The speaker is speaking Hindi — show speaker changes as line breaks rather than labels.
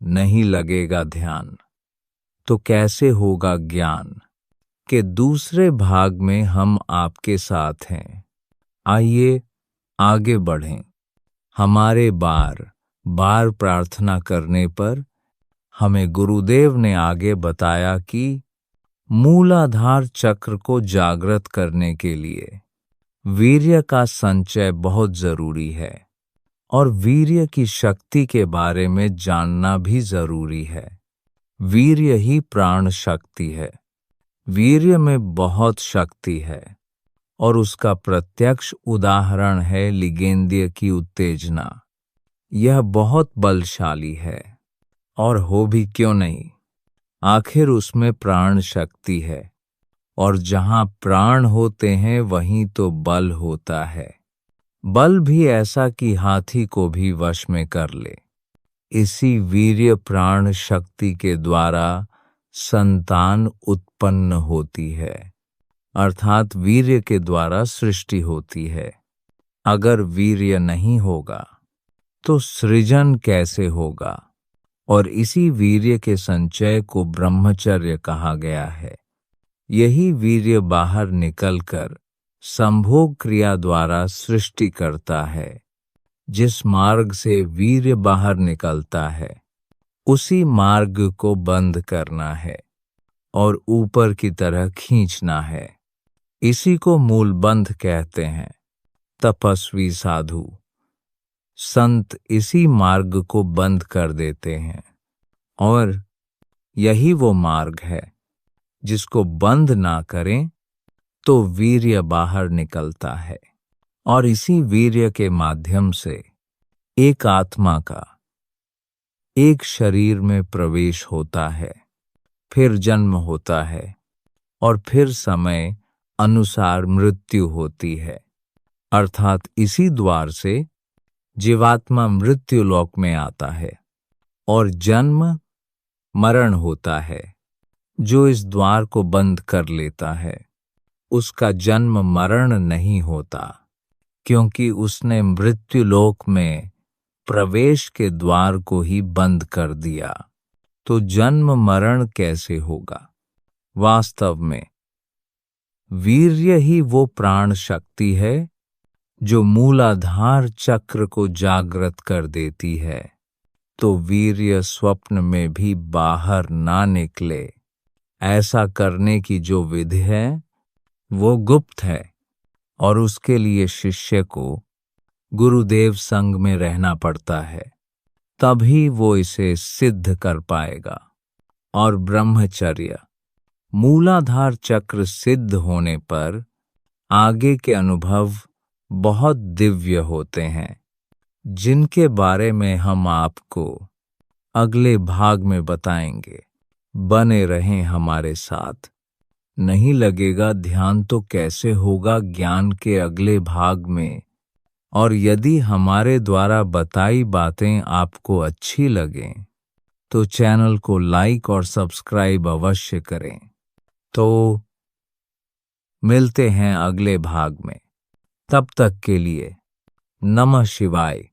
नहीं लगेगा ध्यान तो कैसे होगा ज्ञान के दूसरे भाग में हम आपके साथ हैं। आइए आगे बढ़ें। हमारे बार बार प्रार्थना करने पर हमें गुरुदेव ने आगे बताया कि मूलाधार चक्र को जागृत करने के लिए वीर्य का संचय बहुत जरूरी है और वीर्य की शक्ति के बारे में जानना भी जरूरी है। वीर्य ही प्राण शक्ति है। वीर्य में बहुत शक्ति है और उसका प्रत्यक्ष उदाहरण है लिगेंद्रिय की उत्तेजना। यह बहुत बलशाली है और हो भी क्यों नहीं, आखिर उसमें प्राण शक्ति है और जहां प्राण होते हैं वहीं तो बल होता है। बल भी ऐसा कि हाथी को भी वश में कर ले। इसी वीर्य प्राण शक्ति के द्वारा संतान उत्पन्न होती है, अर्थात वीर्य के द्वारा सृष्टि होती है। अगर वीर्य नहीं होगा तो सृजन कैसे होगा? और इसी वीर्य के संचय को ब्रह्मचर्य कहा गया है। यही वीर्य बाहर निकलकर संभोग क्रिया द्वारा सृष्टि करता है। जिस मार्ग से वीर्य बाहर निकलता है उसी मार्ग को बंद करना है और ऊपर की तरह खींचना है। इसी को मूलबंध कहते हैं। तपस्वी साधु संत इसी मार्ग को बंद कर देते हैं और यही वो मार्ग है जिसको बंद ना करें तो वीर्य बाहर निकलता है और इसी वीर्य के माध्यम से एक आत्मा का एक शरीर में प्रवेश होता है, फिर जन्म होता है और फिर समय अनुसार मृत्यु होती है। अर्थात इसी द्वार से जीवात्मा मृत्यु लोक में आता है और जन्म मरण होता है। जो इस द्वार को बंद कर लेता है उसका जन्म मरण नहीं होता, क्योंकि उसने मृत्यु लोक में प्रवेश के द्वार को ही बंद कर दिया। तो जन्म मरण कैसे होगा? वास्तव में वीर्य ही वो प्राण शक्ति है जो मूलाधार चक्र को जागृत कर देती है। तो वीर्य स्वप्न में भी बाहर ना निकले, ऐसा करने की जो विधि है वो गुप्त है और उसके लिए शिष्य को गुरुदेव संग में रहना पड़ता है, तभी वो इसे सिद्ध कर पाएगा। और ब्रह्मचर्य मूलाधार चक्र सिद्ध होने पर आगे के अनुभव बहुत दिव्य होते हैं, जिनके बारे में हम आपको अगले भाग में बताएंगे। बने रहें हमारे साथ। नहीं लगेगा ध्यान तो कैसे होगा ज्ञान के अगले भाग में। और यदि हमारे द्वारा बताई बातें आपको अच्छी लगें तो चैनल को लाइक और सब्सक्राइब अवश्य करें। तो मिलते हैं अगले भाग में। तब तक के लिए नमः शिवाय।